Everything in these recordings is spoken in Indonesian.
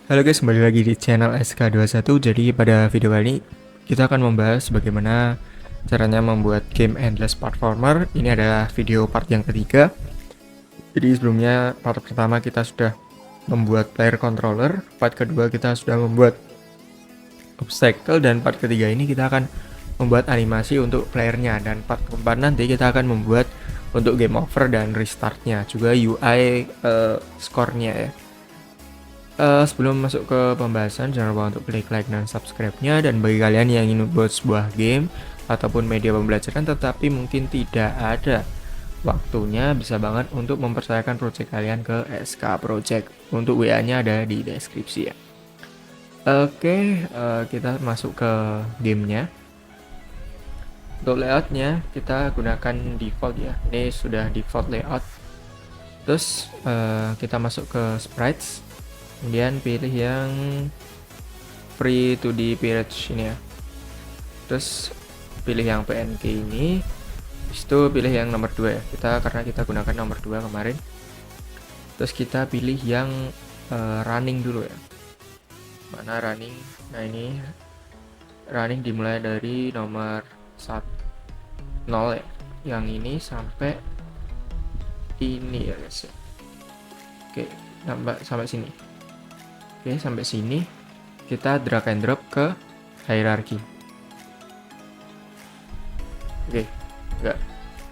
Halo guys, kembali lagi di channel SK21. Jadi pada video kali ini kita akan membahas bagaimana caranya membuat game endless platformer. Ini adalah video part yang ketiga. Jadi sebelumnya part pertama kita sudah membuat player controller, part kedua kita sudah membuat obstacle, dan part ketiga ini kita akan membuat animasi untuk playernya, dan part keempat nanti kita akan membuat untuk game over dan restartnya, juga UI score-nya ya. Sebelum masuk ke pembahasan, jangan lupa untuk klik like dan subscribe-nya. Dan bagi kalian yang ingin membuat sebuah game ataupun media pembelajaran tetapi mungkin tidak ada waktunya, bisa banget untuk mempercayakan project kalian ke SK Project. Untuk WA-nya ada di deskripsi ya. Oke, kita masuk ke gamenya. Untuk layoutnya kita gunakan default ya. Ini sudah default layout. Terus kita masuk ke sprites. Kemudian pilih yang free 2D Pirate ini ya. Terus pilih yang PNG ini. Habis itu pilih yang nomor 2 ya. Karena kita gunakan nomor 2 kemarin. Terus kita pilih yang running dulu ya. Mana running? Nah, ini running dimulai dari nomor 0 ya. Yang ini sampai ini ya guys ya. Oke, sampai sini. Oke, sampai sini kita drag and drop ke hierarchy. Oke, enggak.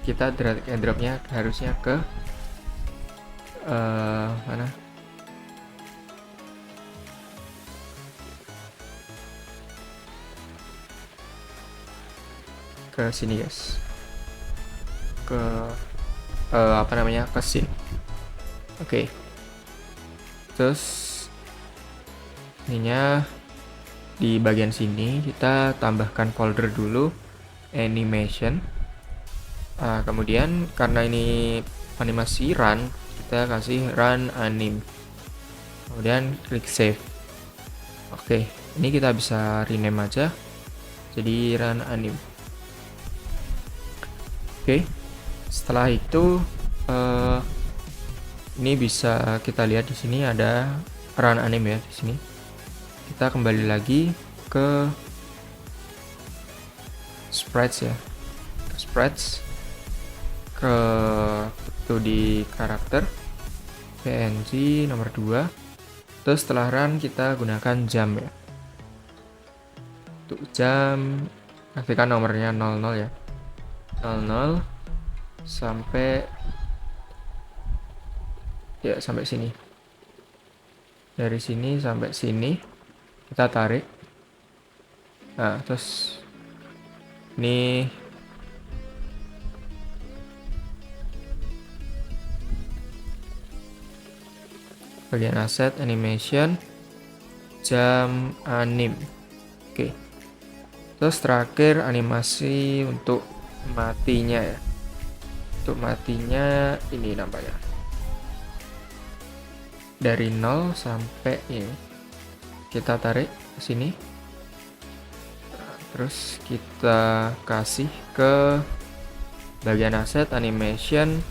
Kita drag and dropnya harusnya ke mana? Ke sini guys. Ke apa namanya? Ke scene. Oke. Terus ininya di bagian sini kita tambahkan folder dulu animation. Kemudian karena ini animasi run, kita kasih run anim, kemudian klik save. Oke, ini kita bisa rename aja jadi run anim. Oke, setelah itu ini bisa kita lihat di sini ada run anim ya. Di sini kita kembali lagi ke sprites ya, sprites, ke 2D karakter PNG nomor 2. Terus setelah run kita gunakan jam ya. Untuk jam pastikan nomornya 00 ya, 00 sampai ya, sampai sini. Dari sini sampai sini kita tarik. Nah, terus ini bagian aset animation jam anim. Oke, terus terakhir animasi untuk matinya ya. Untuk matinya ini nampaknya dari 0 sampai ini kita tarik ke sini. Terus kita kasih ke bagian aset animation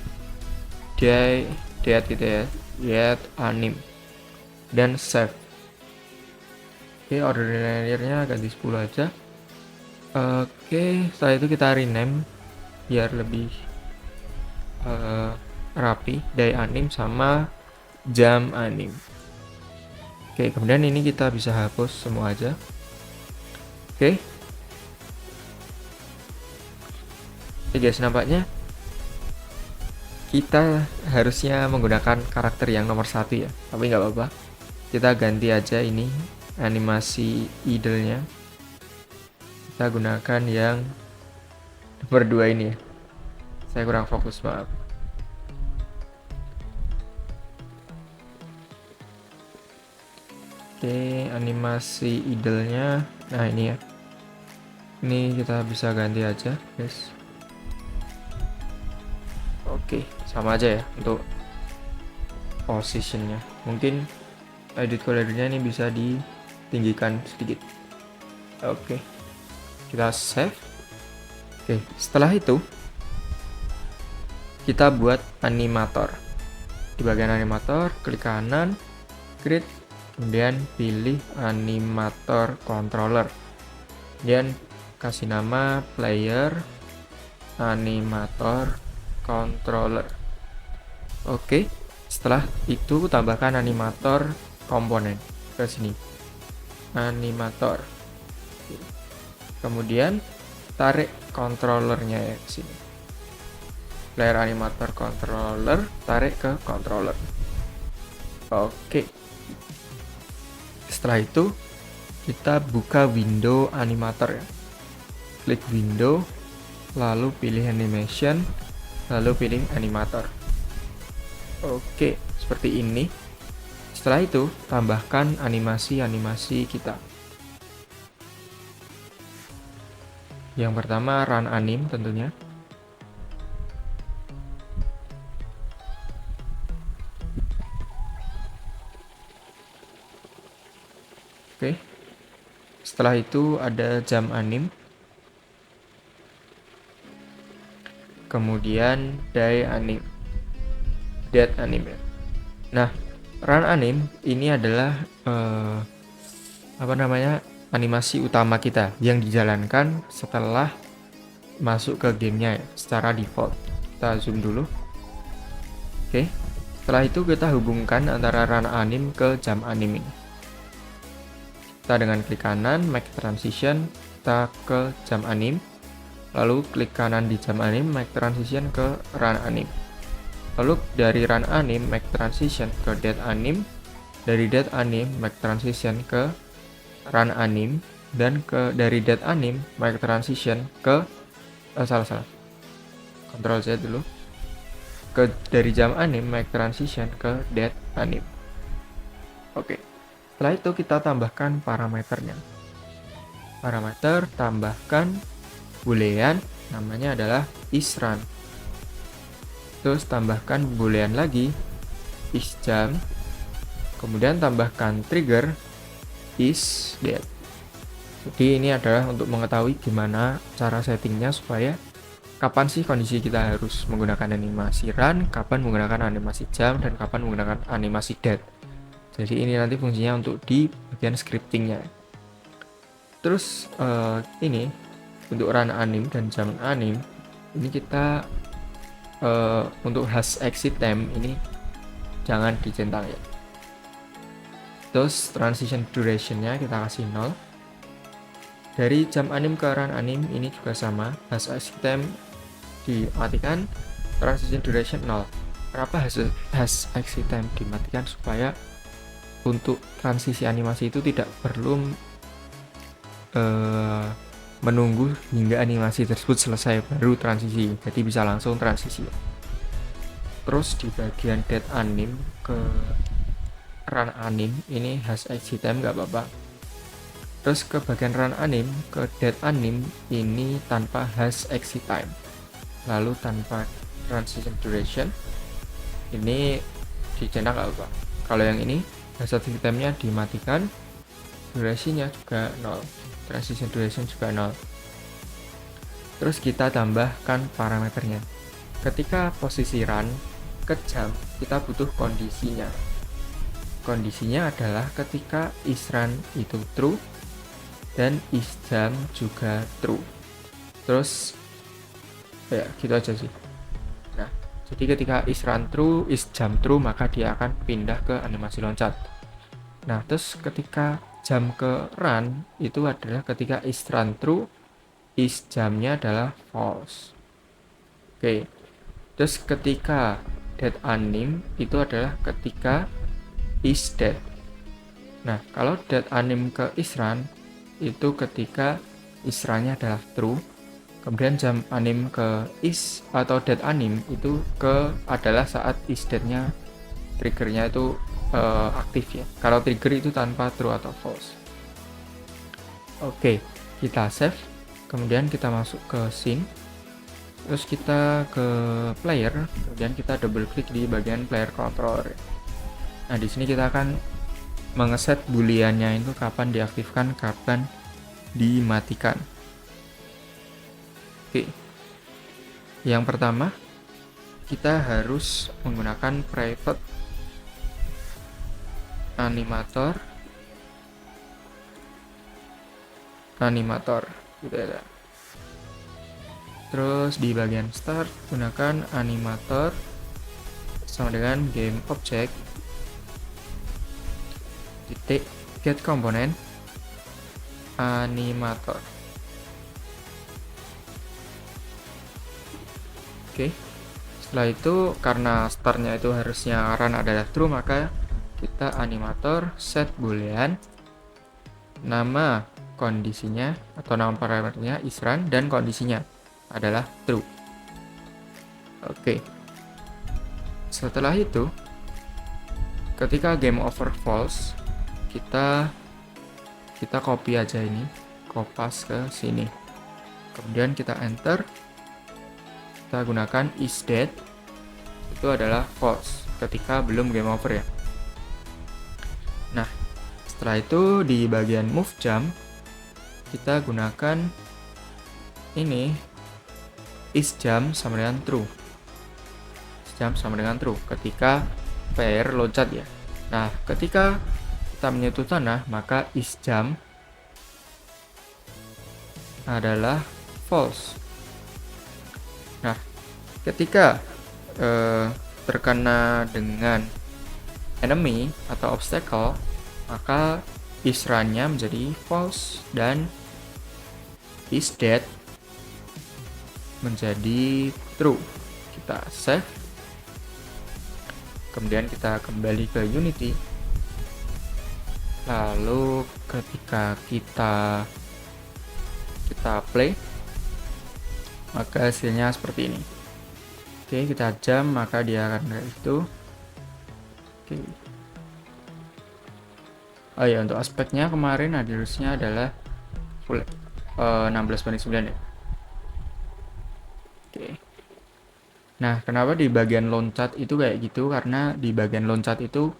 dead gitu ya, dead anim, dan save. Oke, ordernya ganti 10 aja. Oke, setelah itu kita rename biar lebih rapi, day anim sama jam anim. Oke, kemudian ini kita bisa hapus semua aja. Oke. Oke guys, nampaknya kita harusnya menggunakan karakter yang nomor 1 ya, tapi nggak apa-apa. Kita ganti aja ini animasi idle-nya. Kita gunakan yang nomor 2 ini ya. Saya kurang fokus, maaf. Oke, animasi idle-nya. Nah, ini ya. Ini kita bisa ganti aja, guys. Oke, sama aja ya untuk positionnya. Mungkin edit colornya ini bisa ditinggikan sedikit. Oke, kita save. Oke, setelah itu kita buat animator. Di bagian animator, klik kanan, create kemudian pilih animator controller, kemudian kasih nama player animator controller. Oke, setelah itu tambahkan animator komponen ke sini, animator. Kemudian tarik controllernya ya ke sini, player animator controller, tarik ke controller. Oke, setelah itu kita buka window animator ya, klik window, lalu pilih animation, lalu pilih animator. Oke, seperti ini. Setelah itu tambahkan animasi-animasi kita. Yang pertama run anim tentunya. Oke. Setelah itu ada jump anim. Kemudian die anim. Dead anim ya. Nah, run anim ini adalah animasi utama kita yang dijalankan setelah masuk ke gamenya ya, secara default. Kita zoom dulu. Oke, setelah itu kita hubungkan antara run anim ke jump anim ini. Kita dengan klik kanan make transition, kita ke jump anim, lalu klik kanan di jump anim make transition ke run anim. Lalu dari run anim make transition ke dead anim, dari dead anim make transition ke run anim, dan dari dead anim make transition ke Ctrl Z dulu, dari jump anim make transition ke dead anim. Oke, setelah itu kita tambahkan parameternya. Parameter tambahkan boolean, namanya adalah isRun. Terus tambahkan boolean lagi isJump, kemudian tambahkan trigger isDead. Jadi ini adalah untuk mengetahui gimana cara settingnya supaya kapan sih kondisi kita harus menggunakan animasi run, kapan menggunakan animasi jump, dan kapan menggunakan animasi dead. Jadi ini nanti fungsinya untuk di bagian scriptingnya. Terus ini untuk run anim dan jump anim, ini kita untuk hash exit time ini jangan dicentang ya. Terus transition durationnya kita kasih 0. Dari jump anim ke run anim ini juga sama, hash exit time dimatikan, transition duration 0. Kenapa hash exit time dimatikan? Supaya untuk transisi animasi itu tidak perlu menunggu hingga animasi tersebut selesai baru transisi, jadi bisa langsung transisi. Terus di bagian dead anim ke run anim ini hash exit time nggak apa-apa. Terus ke bagian run anim ke dead anim ini tanpa hash exit time, lalu tanpa transition duration ini dicentang nggak apa-apa. Kalau yang ini hash exit time-nya dimatikan, durasinya juga 0, transition duration juga 0. Terus kita tambahkan parameternya. Ketika posisi run ke jump, kita butuh kondisinya. Kondisinya adalah ketika isRun itu true dan isJump juga true. Terus ya gitu aja sih. Nah, jadi ketika isRun true, isJump true, maka dia akan pindah ke animasi loncat. Nah, terus ketika jump ke run itu adalah ketika isRun true, isJump-nya adalah false. Oke. Terus ketika dead anim itu adalah ketika isDead. Nah, kalau dead anim ke isRun itu ketika isRun-nya adalah true, kemudian jump anim ke is atau dead anim itu adalah saat isDead-nya triggernya itu aktif ya. Kalau trigger itu tanpa true atau false. Oke, kita save, kemudian kita masuk ke scene, terus kita ke player, kemudian kita double klik di bagian player controller. Nah, di sini kita akan mengeset booleannya itu kapan diaktifkan, kapan dimatikan. Oke. Yang pertama, kita harus menggunakan private animator animator gitu ya. Terus di bagian start gunakan animator sama dengan game object titik get komponen animator. Oke. Setelah itu karena startnya itu harusnya run adalah true, maka kita animator set boolean nama kondisinya atau nama parameternya is run dan kondisinya adalah true. Oke. Setelah itu ketika game over false, kita copy aja ini, kopas ke sini. Kemudian kita enter. Kita gunakan is dead, itu adalah false ketika belum game over ya. Nah, setelah itu di bagian move jump kita gunakan ini is jump sama dengan true. Is jump sama dengan true ketika player loncat ya. Nah, ketika kita menyentuh tanah, maka is jump adalah false. Nah, ketika terkena dengan enemy atau obstacle, maka is run-nya menjadi false dan is dead menjadi true. Kita save. Kemudian kita kembali ke Unity. Lalu ketika kita play, maka hasilnya seperti ini. Oke, kita jam, maka dia akan kayak itu. Oke. Oh ya, untuk aspeknya kemarin harusnya adalah full 16:9 ya. Oke. Nah, kenapa di bagian loncat itu kayak gitu? Karena di bagian loncat itu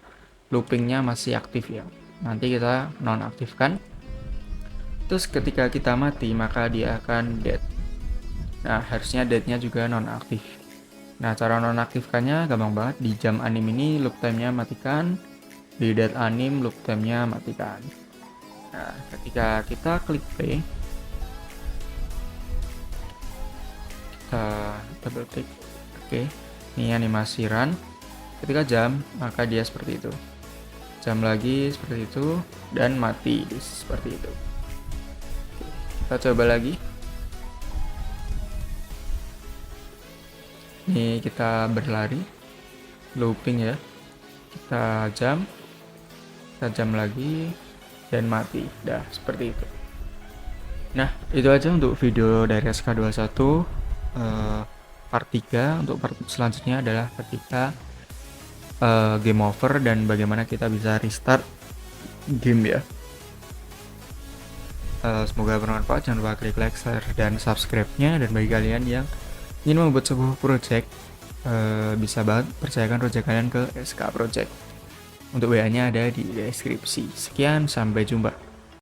loopingnya masih aktif ya. Nanti kita nonaktifkan. Terus ketika kita mati, maka dia akan dead. Nah, harusnya deadnya juga nonaktif. Nah, cara nonaktifkannya gampang banget. Di jam anim ini loop time-nya matikan, di dead anim loop time-nya matikan. Nah, ketika kita klik play, kita double klik. Oke, ini animasi run. Ketika jam, maka dia seperti itu. Jam lagi seperti itu dan mati seperti itu. Oke, kita coba lagi. Ini kita berlari, looping ya. Kita jam lagi dan mati. Dah seperti itu. Nah, itu aja untuk video dari SK21 part 3. Untuk part selanjutnya adalah ketika game over dan bagaimana kita bisa restart game ya. Semoga bermanfaat. Jangan lupa klik like, share, dan subscribe-nya. Dan bagi kalian yang ingin membuat sebuah project, bisa banget percayakan project kalian ke SK Project. Untuk WA-nya ada di deskripsi. Sekian, sampai jumpa.